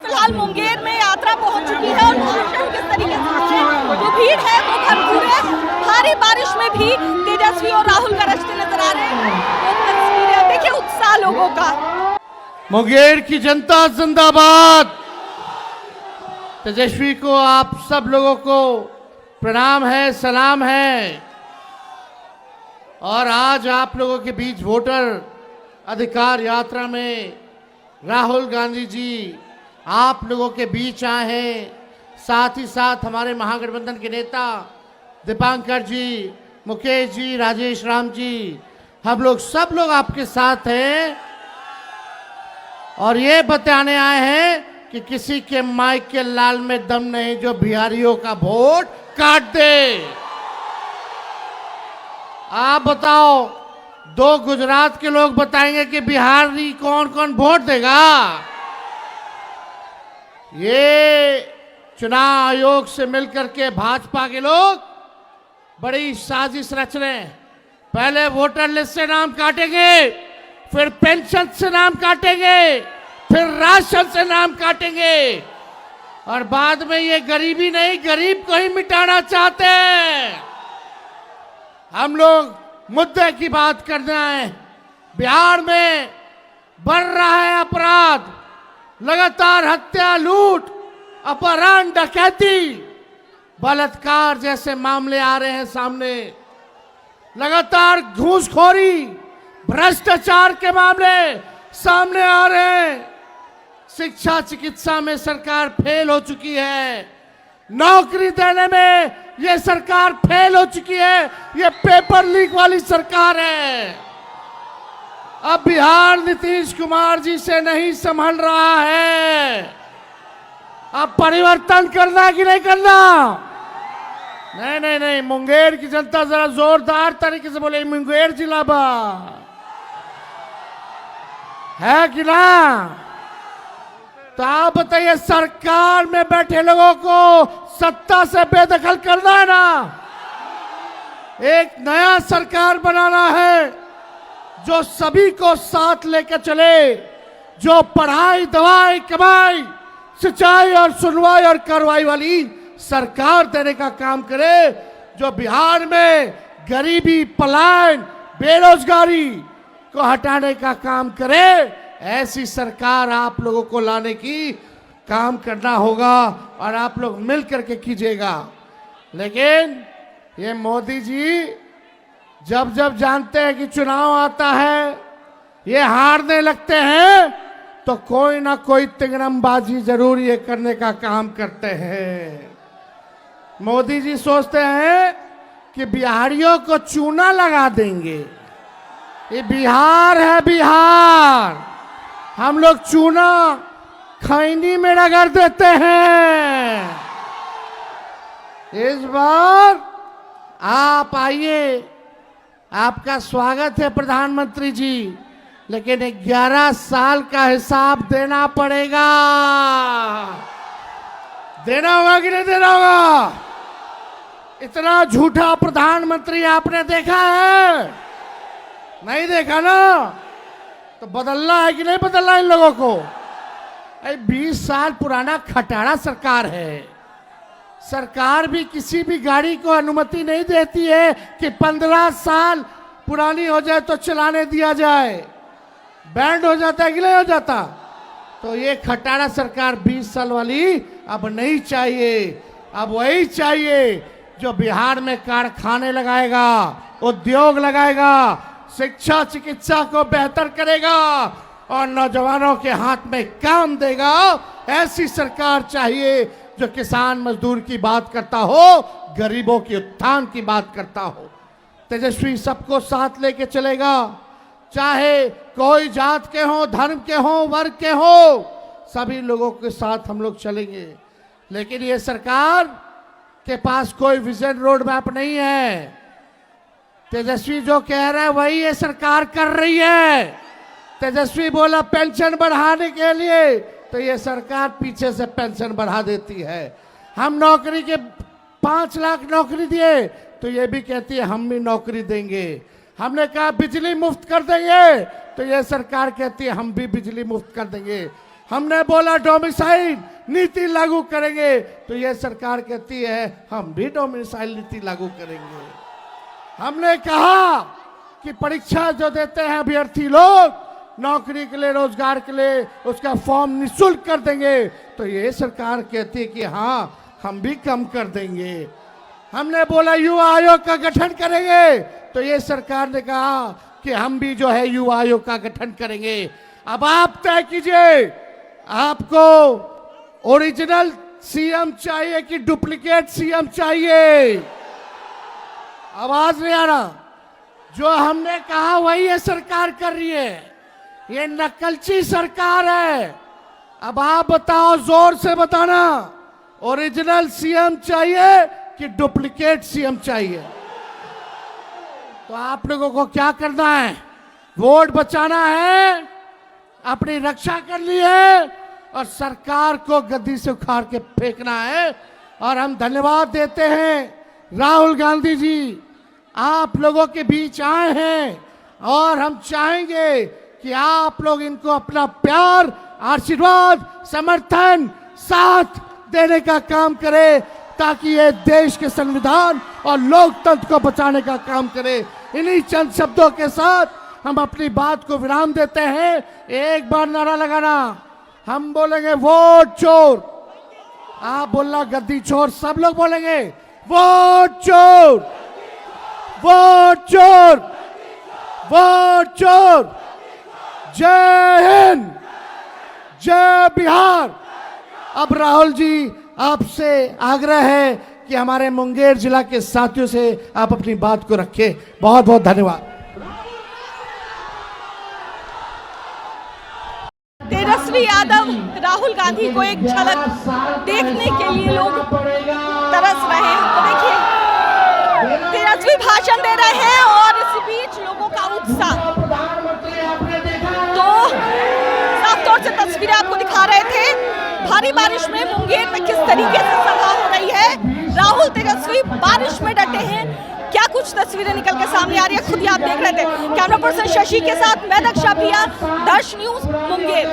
फिलहाल मुंगेर में यात्रा पहुंच चुकी है और भाषण किस तरीके से जो भीड़ है वो भरपूर है। भारी बारिश में भी तेजस्वी और राहुल गरजते नजर आ रहे हैं। वो तस्वीरें देखिए, उत्साह लोगों का। मुंगेर की जनता जिंदाबाद। तेजस्वी को आप सब लोगों को प्रणाम है, सलाम है। और आज आप लोगों के बीच वोटर अधिकार यात्रा में राहुल गांधी जी आप लोगों के बीच आए हैं। साथ ही साथ हमारे महागठबंधन के नेता दीपांकर जी, मुकेश जी, राजेश राम जी, हम लोग सब लोग आपके साथ हैं और ये बताने आए हैं कि किसी के माइक के लाल में दम नहीं जो बिहारियों का वोट काट दे। आप बताओ, दो गुजरात के लोग बताएंगे कि बिहारी कौन कौन वोट देगा। ये चुनाव आयोग से मिलकर के भाजपा के लोग बड़ी साजिश रच रहे हैं। पहले वोटर लिस्ट से नाम काटेंगे, फिर पेंशन से नाम काटेंगे, फिर राशन से नाम काटेंगे और बाद में ये गरीबी नहीं, गरीब को ही मिटाना चाहते हैं। हम लोग मुद्दे की बात करना है। बिहार में बढ़ रहा है अपराध, लगातार हत्या, लूट, अपहरण, डकैती, बलात्कार जैसे मामले आ रहे हैं सामने। लगातार घूसखोरी, भ्रष्टाचार के मामले सामने आ रहे हैं। शिक्षा चिकित्सा में सरकार फेल हो चुकी है। नौकरी देने में ये सरकार फेल हो चुकी है। ये पेपर लीक वाली सरकार है। अब बिहार नीतीश कुमार जी से नहीं संभल रहा है। अब परिवर्तन करना है कि नहीं करना? नहीं नहीं नहीं, मुंगेर की जनता जरा जोरदार तरीके से बोले, मुंगेर जिला बा है कि ना? तो आप बताइए, सरकार में बैठे लोगों को सत्ता से बेदखल करना है ना? एक नया सरकार बनाना है जो सभी को साथ लेकर चले, जो पढ़ाई, दवाई, कमाई, सिंचाई और सुनवाई और कार्रवाई वाली सरकार देने का काम करे, जो बिहार में गरीबी, पलायन, बेरोजगारी को हटाने का काम करे। ऐसी सरकार आप लोगों को लाने की काम करना होगा और आप लोग मिल करके कीजिएगा। लेकिन ये मोदी जी जब जब जानते हैं कि चुनाव आता है, ये हारने लगते हैं, तो कोई ना कोई तिंगरमबाजी जरूर ये करने का काम करते हैं। मोदी जी सोचते हैं कि बिहारियों को चूना लगा देंगे। ये बिहार है, बिहार। हम लोग चूना खैनी में रगड़ देते हैं। इस बार आप आइए, आपका स्वागत है प्रधानमंत्री जी, लेकिन 11 साल का हिसाब देना पड़ेगा। देना होगा कि नहीं देना होगा? इतना झूठा प्रधानमंत्री आपने देखा है? नहीं देखा ना? तो बदलना है कि नहीं बदलना इन लोगों को? 20 साल पुराना खटारा सरकार है। सरकार भी किसी भी गाड़ी को अनुमति नहीं देती है कि 15 साल पुरानी हो जाए तो चलाने दिया जाए। बैंड हो जाता है कि नहीं हो जाता? तो ये खटारा सरकार 20 साल वाली अब नहीं चाहिए। अब वही चाहिए जो बिहार में कारखाने लगाएगा, उद्योग लगाएगा, शिक्षा चिकित्सा को बेहतर करेगा और नौजवानों के हाथ में काम देगा। ऐसी सरकार चाहिए जो किसान मजदूर की बात करता हो, गरीबों के उत्थान की बात करता हो। तेजस्वी सबको साथ लेके चलेगा, चाहे कोई जात के हो, धर्म के हो, वर्ग के हो, सभी लोगों के साथ हम लोग चलेंगे। लेकिन ये सरकार के पास कोई विजन रोड मैप नहीं है। तेजस्वी जो कह रहा है वही ये सरकार कर रही है। तेजस्वी बोला पेंशन बढ़ाने के लिए, तो ये सरकार पीछे से पेंशन बढ़ा देती है। हम नौकरी के 5 लाख नौकरी दिए, तो ये भी कहती है हम भी नौकरी देंगे। हमने कहा बिजली मुफ्त कर देंगे, तो ये सरकार कहती है हम भी बिजली मुफ्त कर देंगे। हमने बोला डोमिसाइल नीति लागू करेंगे, तो ये सरकार कहती है हम भी डोमिसाइल नीति लागू करेंगे। हमने कहा कि परीक्षा जो देते हैं अभ्यर्थी लोग नौकरी के लिए, रोजगार के लिए, उसका फॉर्म निःशुल्क कर देंगे, तो ये सरकार कहती है कि हाँ हम भी कम कर देंगे। हमने बोला युवा आयोग का गठन करेंगे, तो ये सरकार ने कहा कि हम भी जो है युवा आयोग का गठन करेंगे। अब आप तय कीजिए, आपको ओरिजिनल सीएम चाहिए कि डुप्लीकेट सीएम चाहिए? आवाज नहीं आ रहा। जो हमने कहा वही ये सरकार कर रही है, ये नकलची सरकार है। अब आप बताओ, जोर से बताना, ओरिजिनल सीएम चाहिए कि डुप्लीकेट सीएम चाहिए? तो आप लोगों को क्या करना है? वोट बचाना है, अपनी रक्षा करनी है और सरकार को गद्दी से उखाड़ के फेंकना है। और हम धन्यवाद देते हैं राहुल गांधी जी, आप लोगों के बीच आए हैं और हम चाहेंगे कि आप लोग इनको अपना प्यार, आशीर्वाद, समर्थन, साथ देने का काम करें, ताकि ये देश के संविधान और लोकतंत्र को बचाने का काम करे। इन्हीं चंद शब्दों के साथ हम अपनी बात को विराम देते हैं। एक बार नारा लगाना, हम बोलेंगे वोट चोर, आप बोलना गद्दी चोर, सब लोग बोलेंगे वोट चोर, वोट चोर, वोट चोर। जय हिंद, जय बिहार। अब राहुल जी, आपसे आग्रह है कि हमारे मुंगेर जिला के साथियों से आप अपनी बात को रखें। बहुत बहुत धन्यवाद। तेजस्वी यादव, राहुल गांधी को एक झलक देखने के लिए लोग तरस रहे हैं। तो देखिए, तेजस्वी भाषण दे रहे हैं और इस बीच लोगों का उत्साह, तो साफ तौर से तस्वीरें आपको दिखा रहे थे। भारी बारिश में मुंगेर में किस तरीके से सभा हो रही है, राहुल तेजस्वी बारिश में डटे हैं, क्या कुछ तस्वीरें निकल के सामने आ रही है, खुद ही आप देख रहे थे। कैमरा पर्सन शशि के साथ मैं दक्षा प्रिया, दर्श न्यूज मुंगेर।